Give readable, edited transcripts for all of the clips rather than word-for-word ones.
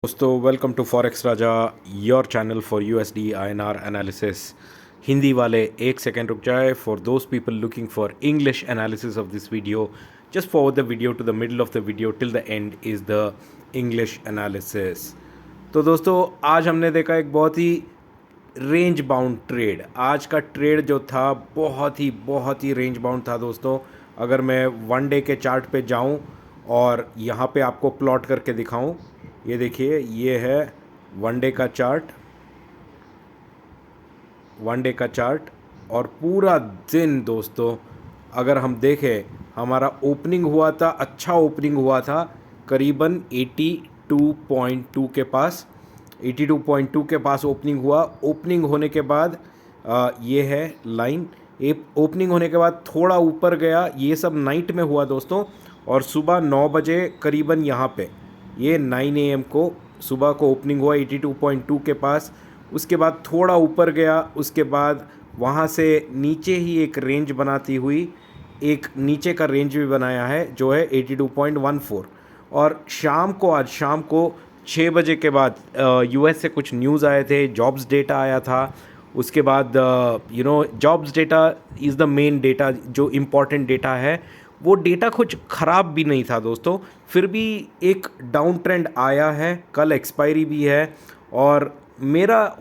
दोस्तों welcome to forex Raja your channel for USD INR analysis. Hindi वाले एक सेकेंड रुक जाए। For those people looking for English analysis of this video, just forward the video to the middle of the video till the end is the English analysis. तो दोस्तों आज हमने देखा एक बहुत ही रेंज बाउंड ट्रेड। आज का ट्रेड जो था बहुत ही रेंज बाउंड था दोस्तों। अगर मैं वन डे के चार्ट पे जाऊं और यहाँ पे आपको प्लॉट करके दिखाऊं, ये देखिए, ये है वन डे का चार्ट और पूरा दिन दोस्तों अगर हम देखें, हमारा ओपनिंग हुआ था, अच्छा ओपनिंग हुआ था करीबन 82.2 के पास। 82.2 के पास ओपनिंग हुआ। ओपनिंग होने के बाद ये है लाइन। ओपनिंग होने के बाद थोड़ा ऊपर गया। ये सब नाइट में हुआ दोस्तों, और सुबह 9 बजे करीबन यहाँ पे ये 9 AM को सुबह को ओपनिंग हुआ 82.2 के पास। उसके बाद थोड़ा ऊपर गया, उसके बाद वहाँ से नीचे ही एक रेंज बनाती हुई एक नीचे का रेंज भी बनाया है जो है 82.14। और आज शाम को 6 बजे के बाद यूएस से कुछ न्यूज़ आए थे, जॉब्स डेटा आया था। उसके बाद jobs data is the main data, जो इम्पॉर्टेंट डेटा है। वो डेटा कुछ ख़राब भी नहीं था दोस्तों, फिर भी एक डाउन ट्रेंड आया है। कल एक्सपायरी भी है और मेरा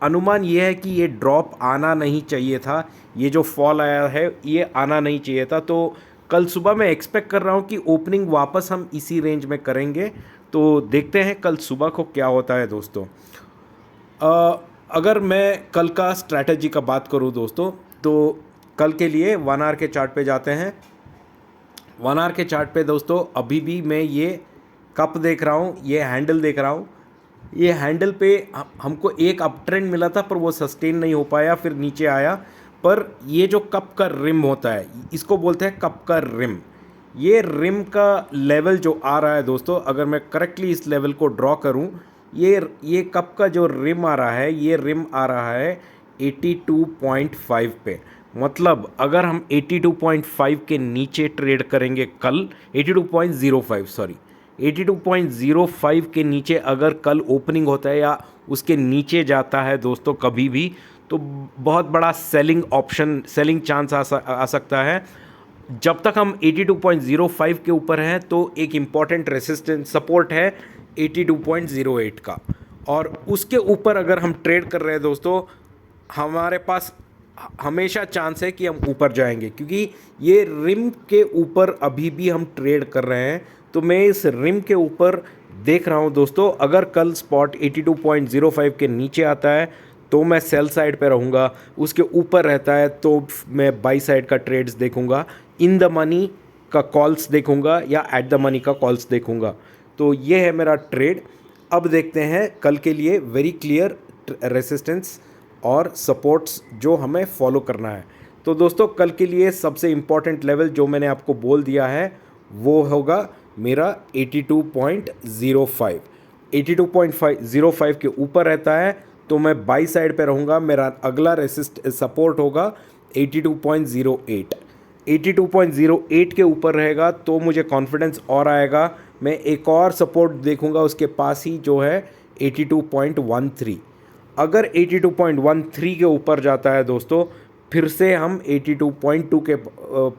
अनुमान ये है कि ये ड्रॉप आना नहीं चाहिए था। ये जो फॉल आया है ये आना नहीं चाहिए था। तो कल सुबह मैं एक्सपेक्ट कर रहा हूँ कि ओपनिंग वापस हम इसी रेंज में करेंगे। तो देखते हैं कल सुबह को क्या होता है दोस्तों। अगर मैं कल का स्ट्रैटेजी का बात करूँ दोस्तों, तो कल के लिए 1 आवर के चार्ट पे जाते हैं। 1 आवर के चार्ट पे दोस्तों अभी भी मैं ये कप देख रहा हूँ, ये हैंडल देख रहा हूँ। ये हैंडल पे हमको एक अप ट्रेंड मिला था पर वो सस्टेन नहीं हो पाया, फिर नीचे आया। पर ये जो कप का रिम होता है, इसको बोलते हैं कप का रिम। ये रिम का लेवल जो आ रहा है दोस्तों, अगर मैं करेक्टली इस लेवल को ड्रॉ करूँ, ये कप का जो रिम आ रहा है, ये रिम आ रहा है 82.5 पे। मतलब अगर हम 82.5 के नीचे ट्रेड करेंगे कल, 82.05 के नीचे अगर कल ओपनिंग होता है या उसके नीचे जाता है दोस्तों कभी भी, तो बहुत बड़ा सेलिंग चांस आ सकता है। जब तक हम 82.05 के ऊपर हैं तो एक इम्पॉर्टेंट रेसिस्टेंस सपोर्ट है 82.08 का, और उसके ऊपर अगर हम ट्रेड कर रहे हैं दोस्तों, हमारे पास हमेशा चांस है कि हम ऊपर जाएंगे, क्योंकि ये रिम के ऊपर अभी भी हम ट्रेड कर रहे हैं। तो मैं इस रिम के ऊपर देख रहा हूँ दोस्तों, अगर कल स्पॉट 82.05 के नीचे आता है तो मैं सेल साइड पे रहूँगा, उसके ऊपर रहता है तो मैं बाई साइड का ट्रेड्स देखूँगा, इन द मनी का कॉल्स देखूँगा या एट द मनी का कॉल्स देखूँगा। तो ये है मेरा ट्रेड। अब देखते हैं कल के लिए वेरी क्लियर रेसिस्टेंस और सपोर्ट्स जो हमें फॉलो करना है। तो दोस्तों कल के लिए सबसे इम्पॉर्टेंट लेवल जो मैंने आपको बोल दिया है वो होगा मेरा 82.05। 82.05 के ऊपर रहता है तो मैं बाई साइड पे रहूँगा। मेरा अगला सपोर्ट होगा 82.08। 82.08 के ऊपर रहेगा तो मुझे कॉन्फिडेंस और आएगा। मैं एक और सपोर्ट देखूँगा उसके पास ही, जो है 82.13। अगर 82.13 के ऊपर जाता है दोस्तों, फिर से हम 82.2 के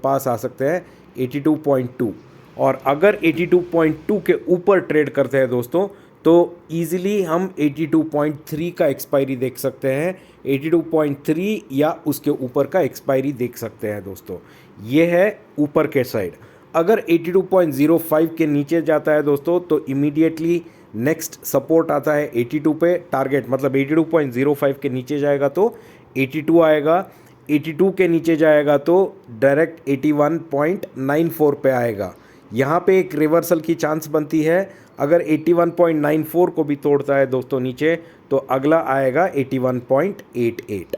पास आ सकते हैं, 82.2। और अगर 82.2 के ऊपर ट्रेड करते हैं दोस्तों, तो ईज़िली हम 82.3 का एक्सपायरी देख सकते हैं, 82.3 या उसके ऊपर का एक्सपायरी देख सकते हैं दोस्तों। ये है ऊपर के साइड। अगर 82.05 के नीचे जाता है दोस्तों, तो इमीडिएटली नेक्स्ट सपोर्ट आता है 82 पे। टारगेट मतलब 82.05 के नीचे जाएगा तो 82 आएगा, 82 के नीचे जाएगा तो डायरेक्ट 81.94 पे आएगा। यहाँ पे एक रिवर्सल की चांस बनती है। अगर 81.94 को भी तोड़ता है दोस्तों नीचे, तो अगला आएगा 81.88।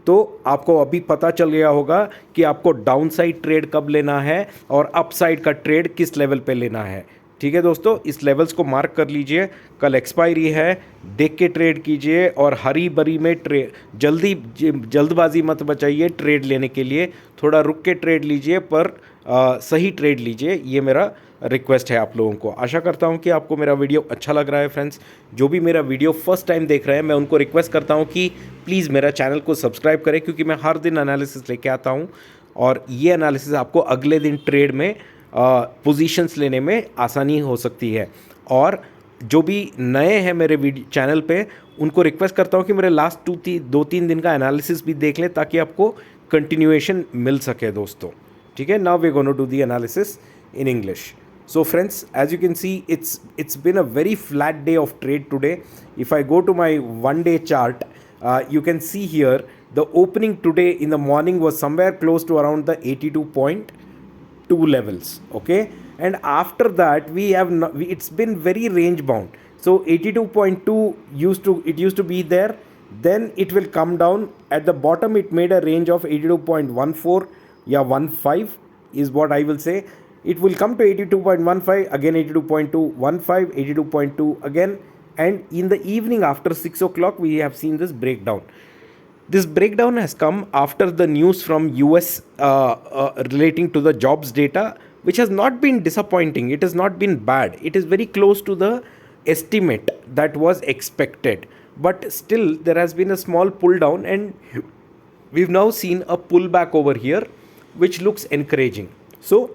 तो आपको अभी पता चल गया होगा कि आपको डाउन साइड ट्रेड कब लेना है और अप साइड का ट्रेड किस लेवल पे लेना है। ठीक है दोस्तों, इस लेवल्स को मार्क कर लीजिए। कल एक्सपायरी है, देख के ट्रेड कीजिए और हरी बरी में जल्दबाजी मत बचाइए ट्रेड लेने के लिए। थोड़ा रुक के ट्रेड लीजिए, पर सही ट्रेड लीजिए, ये मेरा रिक्वेस्ट है आप लोगों को। आशा करता हूँ कि आपको मेरा वीडियो अच्छा लग रहा है फ्रेंड्स। जो भी मेरा वीडियो फर्स्ट टाइम देख रहे हैं, मैं उनको रिक्वेस्ट करता हूँ कि प्लीज़ मेरा चैनल को सब्सक्राइब करें, क्योंकि मैं हर दिन एनालिसिस लेके आता हूँ और ये एनालिसिस आपको अगले दिन ट्रेड में पोजीशंस लेने में आसानी हो सकती है। और जो भी नए हैं मेरे वीडियो चैनल पे, उनको रिक्वेस्ट करता हूँ कि मेरे लास्ट 2-3 दिन का एनालिसिस भी देख लें, ताकि आपको कंटिन्यूएशन मिल सके दोस्तों। ठीक है, now we gonna do the analysis in English. So friends, as you can see, it's been a very flat day of trade today. If I go to my 1-day chart, you can see here the opening today in the morning was somewhere close to around the 82.2 levels. Okay, and after that it's been very range bound. So 82.2 used to be there, then it will come down. At the bottom it made a range of 82.14, yeah, 15 is what I will say. It will come to 82.15, again 82.2, 15, 82.2 again, and in the evening after 6 o'clock we have seen this breakdown. This breakdown has come after the news from US relating to the jobs data, which has not been disappointing. It has not been bad. It is very close to the estimate that was expected, but still there has been a small pull down, and we've now seen a pullback over here, which looks encouraging. So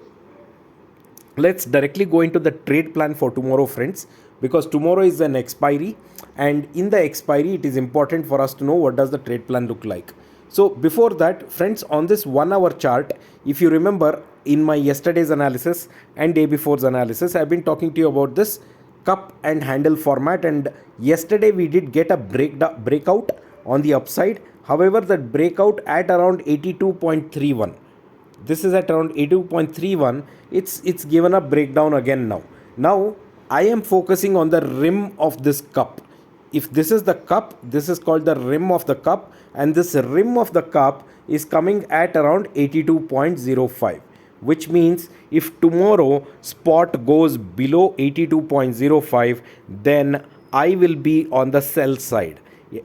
let's directly go into the trade plan for tomorrow friends, because tomorrow is an expiry, and in the expiry it is important for us to know what does the trade plan look like. So before that friends, on this 1 hour chart, if you remember in my yesterday's analysis and day before's analysis, I've been talking to you about this cup and handle format, and yesterday we did get a breakout on the upside. However, that breakout at around 82.31, this is at around 82.31, it's given a breakdown again. Now I am focusing on the rim of this cup. If this is the cup, this is called the rim of the cup, and this rim of the cup is coming at around 82.05, which means if tomorrow spot goes below 82.05, then I will be on the sell side.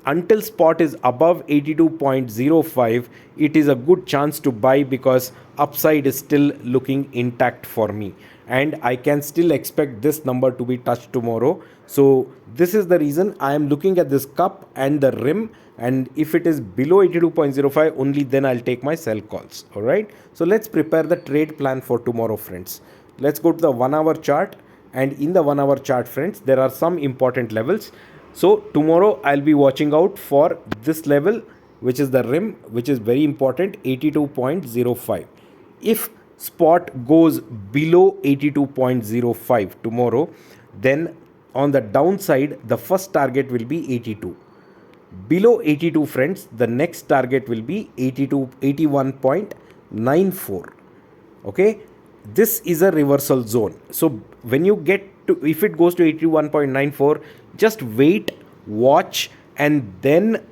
Until spot is above 82.05, it is a good chance to buy, because upside is still looking intact for me, and I can still expect this number to be touched tomorrow. So this is the reason I am looking at this cup and the rim, and if it is below 82.05, only then I'll take my sell calls. All right, so let's prepare the trade plan for tomorrow friends. Let's go to the 1 hour chart, and in the 1 hour chart friends, there are some important levels. So tomorrow I'll be watching out for this level, which is the rim, which is very important, 82.05. If spot goes below 82.05 tomorrow, then on the downside the first target will be 82. Below 82 friends, the next target will be 81.94. Okay, this is a reversal zone. So when you get to, if it goes to 81.94, just wait, watch, and then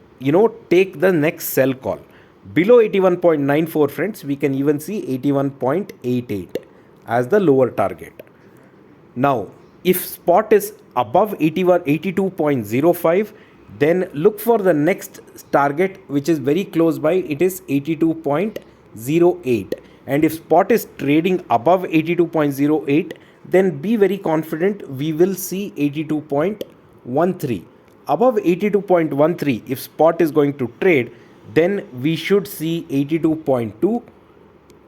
take the next sell call. Below 81.94 friends, we can even see 81.88 as the lower target. Now if spot is above 82.05, then look for the next target, which is very close by. It is 82.08, and if spot is trading above 82.08, then be very confident we will see 82.13. Above 82.13, if spot is going to trade, then we should see 82.2,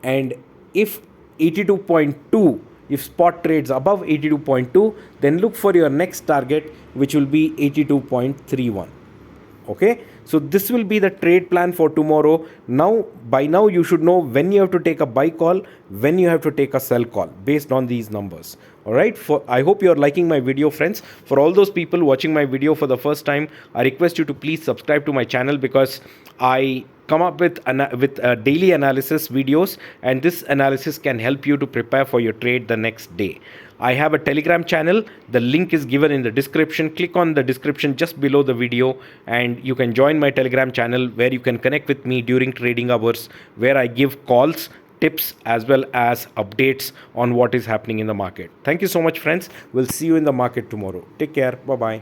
and if 82.2, if spot trades above 82.2, then look for your next target, which will be 82.31. Okay, so this will be the trade plan for tomorrow. By now you should know when you have to take a buy call, when you have to take a sell call based on these numbers. All right, I hope you are liking my video friends. For all those people watching my video for the first time, I request you to please subscribe to my channel, because I come up with daily analysis videos, and this analysis can help you to prepare for your trade the next day. I have a Telegram channel. The link is given in the description. Click on the description just below the video, and you can join my Telegram channel, where you can connect with me during trading hours, where I give calls, tips, as well as updates on what is happening in the market. Thank you so much friends. We'll see you in the market tomorrow. Take care. Bye bye.